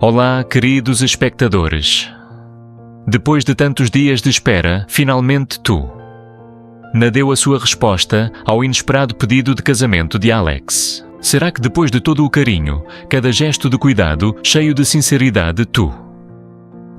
Olá, queridos espectadores. Depois de tantos dias de espera, finalmente tu. Nadeu a sua resposta ao inesperado pedido de casamento de Alex. Será que depois de todo o carinho, cada gesto de cuidado, cheio de sinceridade, tu?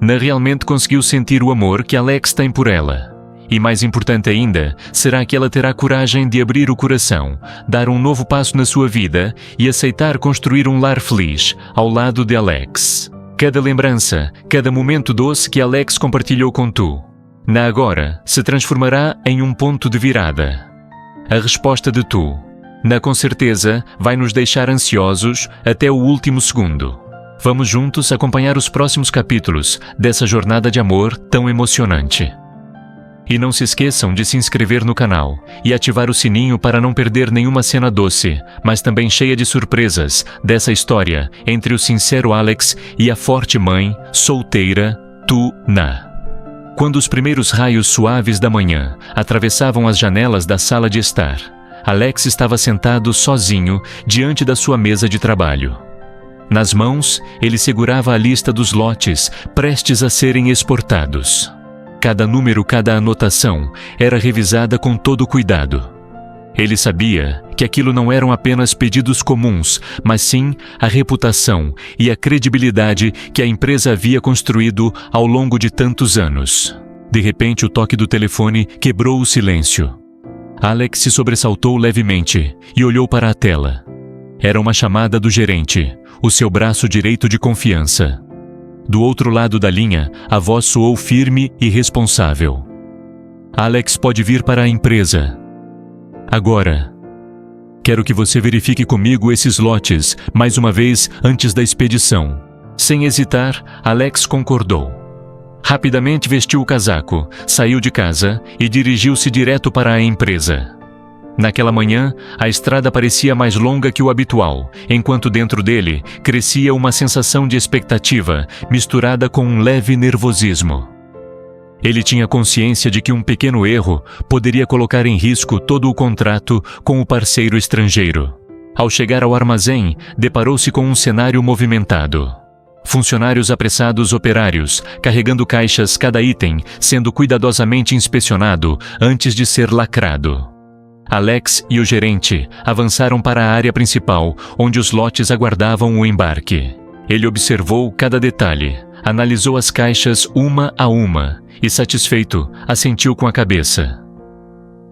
Na realmente conseguiu sentir o amor que Alex tem por ela? E mais importante ainda, será que ela terá coragem de abrir o coração, dar um novo passo na sua vida e aceitar construir um lar feliz ao lado de Alex? Cada lembrança, cada momento doce que Alex compartilhou com tu, na agora, se transformará em um ponto de virada. A resposta de tu, na com certeza, vai nos deixar ansiosos até o último segundo. Vamos juntos acompanhar os próximos capítulos dessa jornada de amor tão emocionante. E não se esqueçam de se inscrever no canal e ativar o sininho para não perder nenhuma cena doce, mas também cheia de surpresas, dessa história entre o sincero Alex e a forte mãe, solteira, Tuna. Quando os primeiros raios suaves da manhã atravessavam as janelas da sala de estar, Alex estava sentado sozinho diante da sua mesa de trabalho. Nas mãos, ele segurava a lista dos lotes prestes a serem exportados. Cada número, cada anotação era revisada com todo cuidado. Ele sabia que aquilo não eram apenas pedidos comuns, mas sim a reputação e a credibilidade que a empresa havia construído ao longo de tantos anos. De repente, o toque do telefone quebrou o silêncio. Alex se sobressaltou levemente e olhou para a tela. Era uma chamada do gerente, o seu braço direito de confiança. Do outro lado da linha, a voz soou firme e responsável. Alex pode vir para a empresa. Agora. Quero que você verifique comigo esses lotes, mais uma vez, antes da expedição. Sem hesitar, Alex concordou. Rapidamente vestiu o casaco, saiu de casa e dirigiu-se direto para a empresa. Naquela manhã, a estrada parecia mais longa que o habitual, enquanto dentro dele crescia uma sensação de expectativa, misturada com um leve nervosismo. Ele tinha consciência de que um pequeno erro poderia colocar em risco todo o contrato com o parceiro estrangeiro. Ao chegar ao armazém, deparou-se com um cenário movimentado. Funcionários apressados, operários, carregando caixas, cada item sendo cuidadosamente inspecionado antes de ser lacrado. Alex e o gerente avançaram para a área principal, onde os lotes aguardavam o embarque. Ele observou cada detalhe, analisou as caixas uma a uma e, satisfeito, assentiu com a cabeça.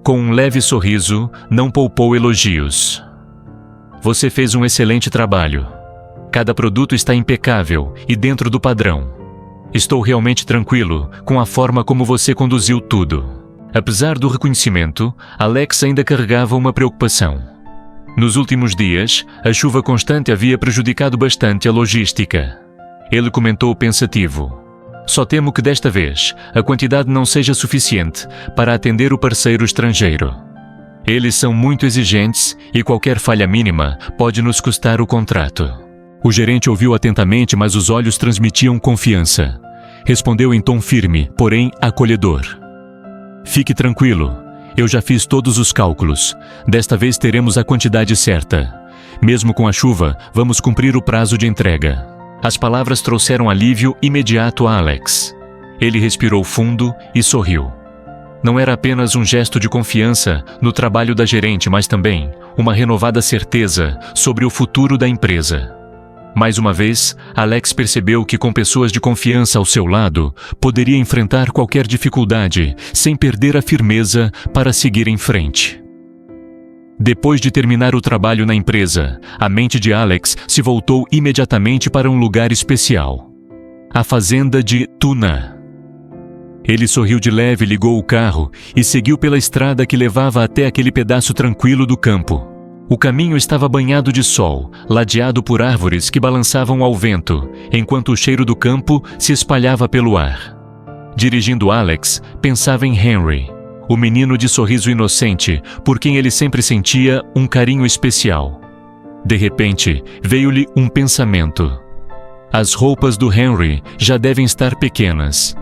Com um leve sorriso, não poupou elogios. Você fez um excelente trabalho. Cada produto está impecável e dentro do padrão. Estou realmente tranquilo com a forma como você conduziu tudo. Apesar do reconhecimento, Alex ainda carregava uma preocupação. Nos últimos dias, a chuva constante havia prejudicado bastante a logística. Ele comentou pensativo. Só temo que desta vez a quantidade não seja suficiente para atender o parceiro estrangeiro. Eles são muito exigentes e qualquer falha mínima pode nos custar o contrato. O gerente ouviu atentamente, mas os olhos transmitiam confiança. Respondeu em tom firme, porém acolhedor. Fique tranquilo, eu já fiz todos os cálculos. Desta vez teremos a quantidade certa. Mesmo com a chuva, vamos cumprir o prazo de entrega. As palavras trouxeram alívio imediato a Alex. Ele respirou fundo e sorriu. Não era apenas um gesto de confiança no trabalho da gerente, mas também uma renovada certeza sobre o futuro da empresa. Mais uma vez, Alex percebeu que com pessoas de confiança ao seu lado, poderia enfrentar qualquer dificuldade sem perder a firmeza para seguir em frente. Depois de terminar o trabalho na empresa, a mente de Alex se voltou imediatamente para um lugar especial. A fazenda de Tuna. Ele sorriu de leve, ligou o carro e seguiu pela estrada que levava até aquele pedaço tranquilo do campo. O caminho estava banhado de sol, ladeado por árvores que balançavam ao vento, enquanto o cheiro do campo se espalhava pelo ar. Dirigindo Alex, pensava em Henry, o menino de sorriso inocente, por quem ele sempre sentia um carinho especial. De repente, veio-lhe um pensamento. As roupas do Henry já devem estar pequenas.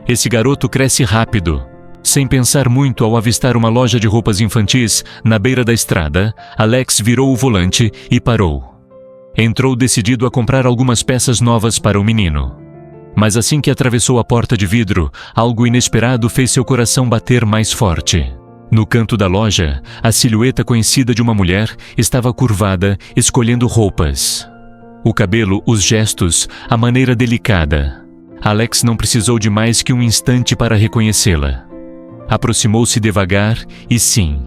Esse garoto cresce rápido. Sem pensar muito ao avistar uma loja de roupas infantis na beira da estrada, Alex virou o volante e parou. Entrou decidido a comprar algumas peças novas para o menino. Mas assim que atravessou a porta de vidro, algo inesperado fez seu coração bater mais forte. No canto da loja, a silhueta conhecida de uma mulher estava curvada, escolhendo roupas. O cabelo, os gestos, a maneira delicada. Alex não precisou de mais que um instante para reconhecê-la. Aproximou-se devagar e sim,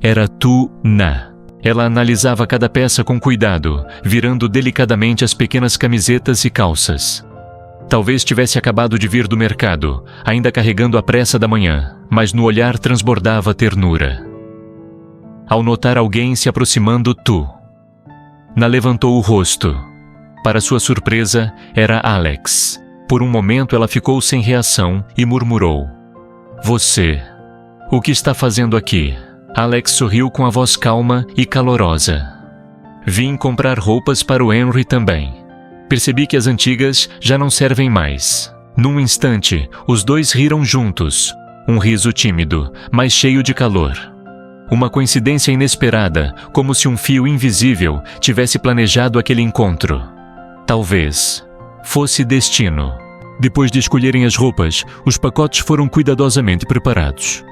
era Tuna. Ela analisava cada peça com cuidado, virando delicadamente as pequenas camisetas e calças. Talvez tivesse acabado de vir do mercado, ainda carregando a pressa da manhã, mas no olhar transbordava ternura. Ao notar alguém se aproximando, Tuna levantou o rosto. Para sua surpresa, era Alex. Por um momento ela ficou sem reação e murmurou: "Você, o que está fazendo aqui?" Alex sorriu com a voz calma e calorosa. "Vim comprar roupas para o Henry também. Percebi que as antigas já não servem mais." Num instante, os dois riram juntos. Um riso tímido, mas cheio de calor. Uma coincidência inesperada, como se um fio invisível tivesse planejado aquele encontro. Talvez fosse destino. Depois de escolherem as roupas, os pacotes foram cuidadosamente preparados.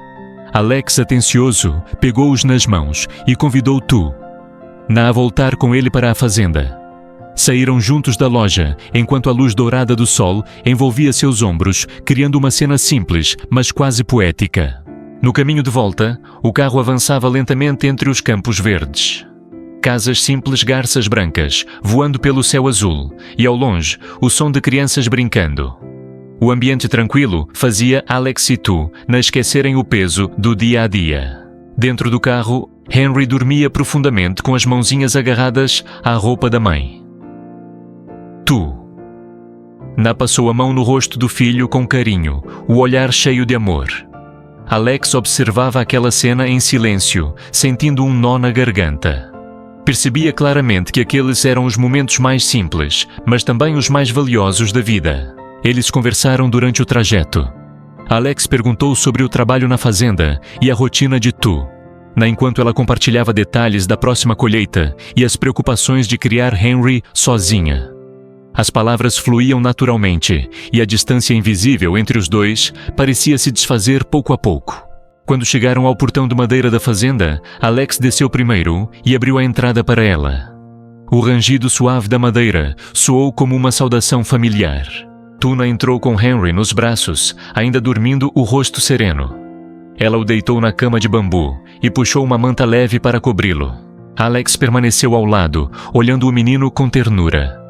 Alex, atencioso, pegou-os nas mãos e convidou Tuna a voltar com ele para a fazenda. Saíram juntos da loja, enquanto a luz dourada do sol envolvia seus ombros, criando uma cena simples, mas quase poética. No caminho de volta, o carro avançava lentamente entre os campos verdes. Casas simples, garças brancas, voando pelo céu azul, e ao longe, o som de crianças brincando. O ambiente tranquilo fazia Alex e Tuna esquecerem o peso do dia a dia. Dentro do carro, Henry dormia profundamente com as mãozinhas agarradas à roupa da mãe. Tuna passou a mão no rosto do filho com carinho, o olhar cheio de amor. Alex observava aquela cena em silêncio, sentindo um nó na garganta. Percebia claramente que aqueles eram os momentos mais simples, mas também os mais valiosos da vida. Eles conversaram durante o trajeto. Alex perguntou sobre o trabalho na fazenda e a rotina de Tuna, enquanto ela compartilhava detalhes da próxima colheita e as preocupações de criar Henry sozinha. As palavras fluíam naturalmente e a distância invisível entre os dois parecia se desfazer pouco a pouco. Quando chegaram ao portão de madeira da fazenda, Alex desceu primeiro e abriu a entrada para ela. O rangido suave da madeira soou como uma saudação familiar. Tuna entrou com Henry nos braços, ainda dormindo, o rosto sereno. Ela o deitou na cama de bambu e puxou uma manta leve para cobri-lo. Alex permaneceu ao lado, olhando o menino com ternura.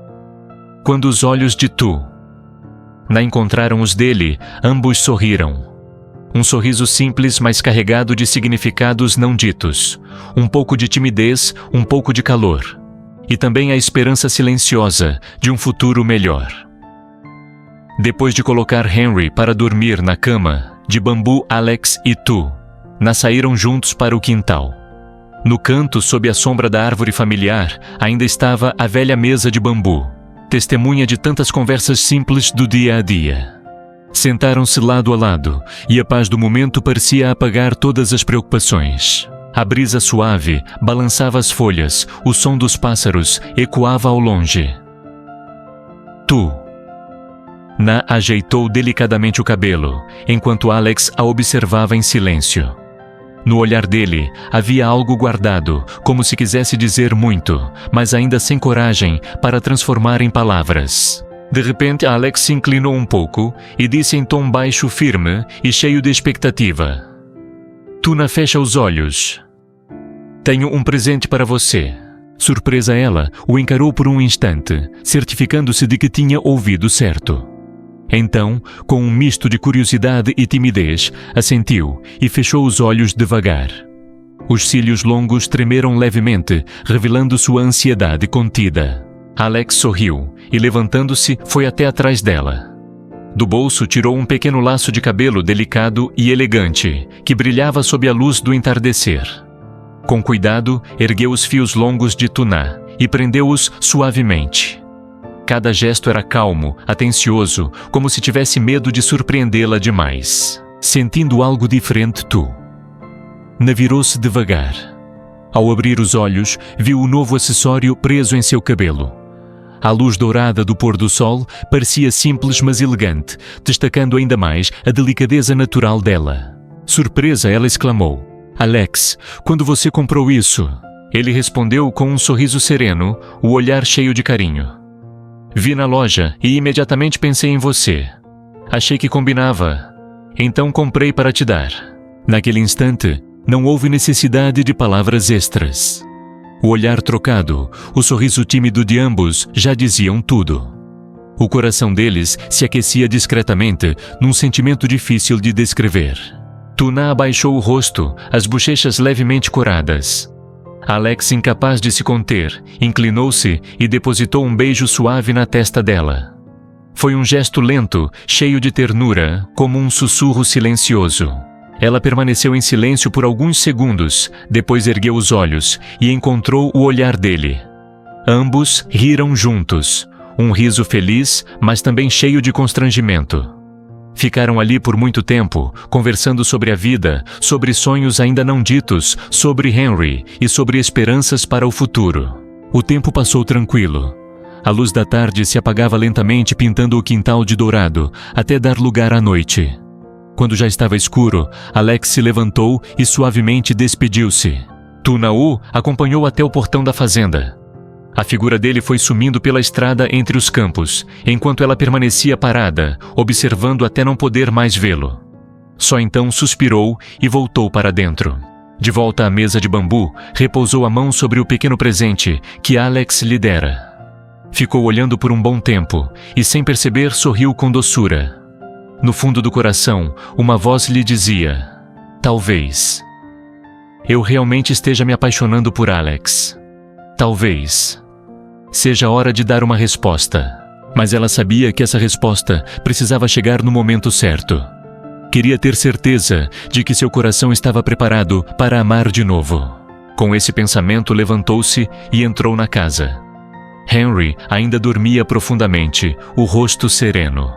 Quando os olhos de Tuna encontraram os dele, ambos sorriram. Um sorriso simples, mas carregado de significados não ditos. Um pouco de timidez, um pouco de calor. E também a esperança silenciosa de um futuro melhor. Depois de colocar Henry para dormir na cama de bambu, Alex e Tuna saíram juntos para o quintal. No canto, sob a sombra da árvore familiar, ainda estava a velha mesa de bambu, testemunha de tantas conversas simples do dia a dia. Sentaram-se lado a lado, e a paz do momento parecia apagar todas as preocupações. A brisa suave balançava as folhas, o som dos pássaros ecoava ao longe. Tuna ajeitou delicadamente o cabelo, enquanto Alex a observava em silêncio. No olhar dele havia algo guardado, como se quisesse dizer muito, mas ainda sem coragem para transformar em palavras. De repente, Alex se inclinou um pouco e disse em tom baixo, firme e cheio de expectativa: "Tuna, fecha os olhos. Tenho um presente para você." Surpresa, ela o encarou por um instante, certificando-se de que tinha ouvido certo. Então, com um misto de curiosidade e timidez, assentiu e fechou os olhos devagar. Os cílios longos tremeram levemente, revelando sua ansiedade contida. Alex sorriu e, levantando-se, foi até atrás dela. Do bolso tirou um pequeno laço de cabelo delicado e elegante, que brilhava sob a luz do entardecer. Com cuidado, ergueu os fios longos de Tuna e prendeu-os suavemente. Cada gesto era calmo, atencioso, como se tivesse medo de surpreendê-la demais. Sentindo algo diferente, Tuna virou-se devagar. Ao abrir os olhos, viu o novo acessório preso em seu cabelo. A luz dourada do pôr do sol parecia simples mas elegante, destacando ainda mais a delicadeza natural dela. Surpresa, ela exclamou: "Alex, quando você comprou isso?" Ele respondeu com um sorriso sereno, o olhar cheio de carinho. "Vi na loja e imediatamente pensei em você. Achei que combinava. Então comprei para te dar." Naquele instante, não houve necessidade de palavras extras. O olhar trocado, o sorriso tímido de ambos já diziam tudo. O coração deles se aquecia discretamente num sentimento difícil de descrever. Tuna abaixou o rosto, as bochechas levemente coradas. Alex, incapaz de se conter, inclinou-se e depositou um beijo suave na testa dela. Foi um gesto lento, cheio de ternura, como um sussurro silencioso. Ela permaneceu em silêncio por alguns segundos, depois ergueu os olhos e encontrou o olhar dele. Ambos riram juntos, um riso feliz, mas também cheio de constrangimento. Ficaram ali por muito tempo, conversando sobre a vida, sobre sonhos ainda não ditos, sobre Henry e sobre esperanças para o futuro. O tempo passou tranquilo. A luz da tarde se apagava lentamente, pintando o quintal de dourado, até dar lugar à noite. Quando já estava escuro, Alex se levantou e suavemente despediu-se. Tuna-u acompanhou até o portão da fazenda. A figura dele foi sumindo pela estrada entre os campos, enquanto ela permanecia parada, observando até não poder mais vê-lo. Só então suspirou e voltou para dentro. De volta à mesa de bambu, repousou a mão sobre o pequeno presente que Alex lhe dera. Ficou olhando por um bom tempo e, sem perceber, sorriu com doçura. No fundo do coração, uma voz lhe dizia: "Talvez eu realmente esteja me apaixonando por Alex. Talvez seja hora de dar uma resposta." Mas ela sabia que essa resposta precisava chegar no momento certo. Queria ter certeza de que seu coração estava preparado para amar de novo. Com esse pensamento, levantou-se e entrou na casa. Henry ainda dormia profundamente, o rosto sereno.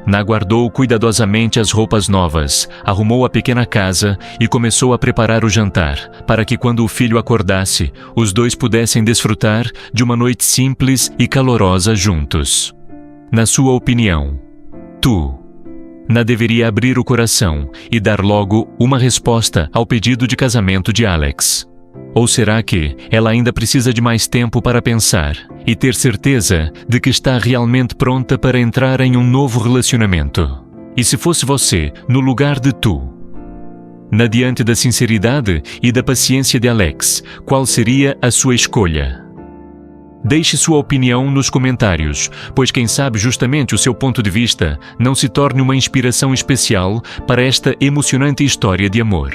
Na guardou cuidadosamente as roupas novas, arrumou a pequena casa e começou a preparar o jantar, para que quando o filho acordasse, os dois pudessem desfrutar de uma noite simples e calorosa juntos. Na sua opinião, Tuna deveria abrir o coração e dar logo uma resposta ao pedido de casamento de Alex. Ou será que ela ainda precisa de mais tempo para pensar e ter certeza de que está realmente pronta para entrar em um novo relacionamento? E se fosse você, no lugar de diante da sinceridade e da paciência de Alex, qual seria a sua escolha? Deixe sua opinião nos comentários, pois quem sabe justamente o seu ponto de vista não se torne uma inspiração especial para esta emocionante história de amor.